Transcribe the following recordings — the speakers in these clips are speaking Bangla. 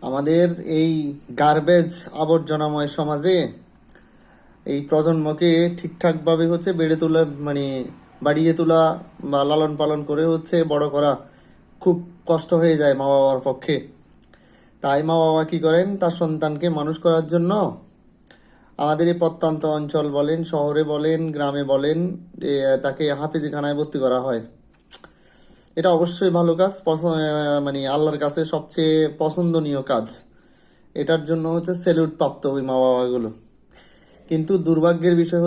আমাদের এই গার্বেজ আবর্জনাময় সমাজে এই প্রজন্মকে ঠিকঠাকভাবে বেড়ে তোলা, বাড়িয়ে তোলা বা লালন পালন করে বড় করা খুব কষ্ট হয়ে যায় মা বাবার পক্ষে। তাই মা বাবা কি করেন, তার সন্তানকে মানুষ করার জন্য আমাদের এই প্রত্যন্ত অঞ্চল বলেন, শহরে বলেন, গ্রামে বলেন, তাকে হাফেজখানায় ভর্তি করা হয়। এটা অবশ্যই ভালো কাজ, আল্লাহর কাছে সবচেয়ে পছন্দনীয় কাজ। এটার জন্য স্যালুট প্রাপ্ত ওই মা বাবাগুলো। কিন্তু দুর্ভাগ্যের বিষয়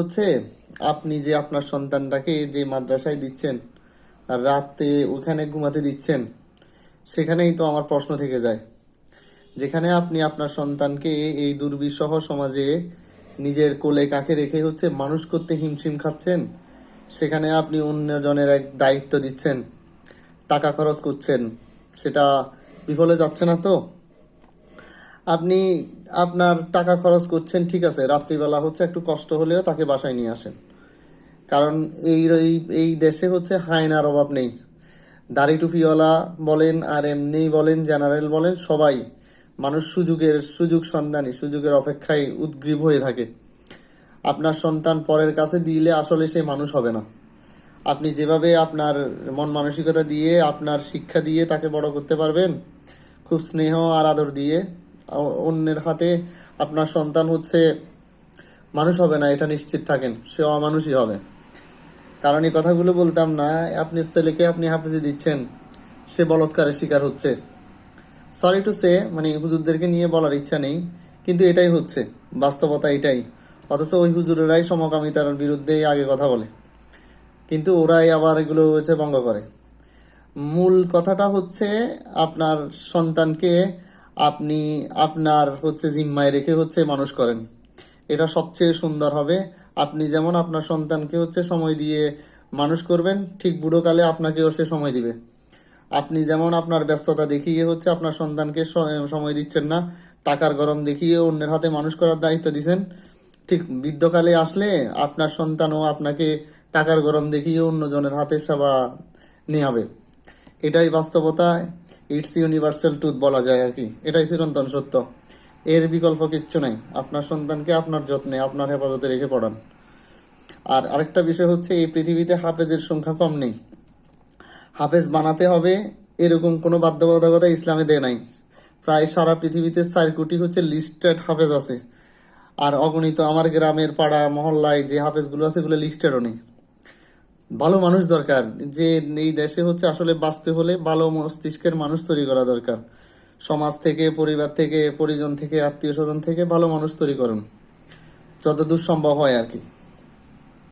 আপনি যে আপনার সন্তানটাকে যে মাদ্রাসায় দিচ্ছেন আর রাতে ওখানে ঘুমাতে দিচ্ছেন, সেখানেই তো আমার প্রশ্ন থেকে যায়। যেখানে আপনি আপনার সন্তানকে এই দুর্বিষহ সমাজে নিজের কোলে কাকে রেখে মানুষ করতে হিমশিম খাচ্ছেন, সেখানে আপনি অন্যজনের এক দায়িত্ব দিচ্ছেন, টাকা খরচ করছেন, সেটা বিফলে যাচ্ছে না তো? আপনি আপনার টাকা খরচ করছেন, ঠিক আছে, রাত্রিবেলা একটু কষ্ট হলেও তাকে বাসায় নিয়ে আসেন। কারণ এই দেশে হায়নার অভাব নেই। দাড়ি টুপিওয়ালা বলেন আর এমনি বলেন, জেনারেল বলেন, সবাই মানুষ সুযোগ সন্ধানী, সুযোগের অপেক্ষায় উদ্গ্রীব হয়ে থাকে। আপনার সন্তান পরের কাছে দিলে আসলে সে মানুষ হবে না। আপনি যেভাবে আপনার মন মানসিকতা দিয়ে, আপনার শিক্ষা দিয়ে তাকে বড় করতে পারবেন, খুব স্নেহ আর আদর দিয়ে, অন্যের হাতে আপনার সন্তান মানুষ হবে না, এটা নিশ্চিত থাকেন, সে অমানুষই হবে। কারণ এই কথাগুলো বলতাম না, আপনি ছেলেকে আপনি হাফেজে দিচ্ছেন, সে বলৎকারের শিকার হচ্ছে। সরি টু সে, হুজুরদেরকে নিয়ে বলার ইচ্ছা নেই, কিন্তু এটাই বাস্তবতা এটাই। অথচ ওই হুজুরেরাই সমকামিতার বিরুদ্ধে আগে কথা বলে, কিন্তু ওরাই আবার এগুলো ভঙ্গ করে। মূল কথাটা আপনার সন্তানকে আপনি আপনার জিম্মায় রেখে মানুষ করেন, এটা সবচেয়ে সুন্দর হবে। আপনি যেমন আপনার সন্তানকে সময় দিয়ে মানুষ করবেন, ঠিক বুড়োকালে আপনাকেও সে সময় দিবে। আপনি যেমন আপনার ব্যস্ততা দেখিয়ে আপনার সন্তানকে সময় দিচ্ছেন না, টাকার গরম দেখিয়ে অন্যের হাতে মানুষ করার দায়িত্ব দিচ্ছেন, ঠিক বৃদ্ধকালে আসলে আপনার সন্তানও আপনাকে টাকার গরম দেখিয়ে অন্যজনের হাতে সেবা নেওয়াবে। এটাই বাস্তবতা, ইটস ইউনিভার্সাল ট্রুথ বলা যায় আর কি। এটাই চিরন্তন সত্য, এর বিকল্প কিচ্ছু নাই। আপনার সন্তানকে আপনার যত্নে, আপনার হেফাজতে রেখে পড়ান। আর আরেকটা বিষয় এই পৃথিবীতে হাফেজের সংখ্যা কম নেই। হাফেজ বানাতে হবে এরকম কোনো বাধ্যবাধকতা ইসলামে দেয় নাই। প্রায় সারা পৃথিবীতে 4 কোটি লিস্টেড হাফেজ আছে, আর অগণিত আমার গ্রামের পাড়া মহল্লায় যে হাফেজগুলো আছে এগুলো লিস্টেডও নেই। ভালো মানুষ দরকার, যে এই দেশে আসলে বাঁচতে হলে ভালো মস্তিষ্কের মানুষ তৈরি করা দরকার। সমাজ থেকে, পরিবার থেকে, পরিজন থেকে, আত্মীয় স্বজন থেকে ভালো মানুষ তৈরি করুন, যতদূর সম্ভব হয় আর কি।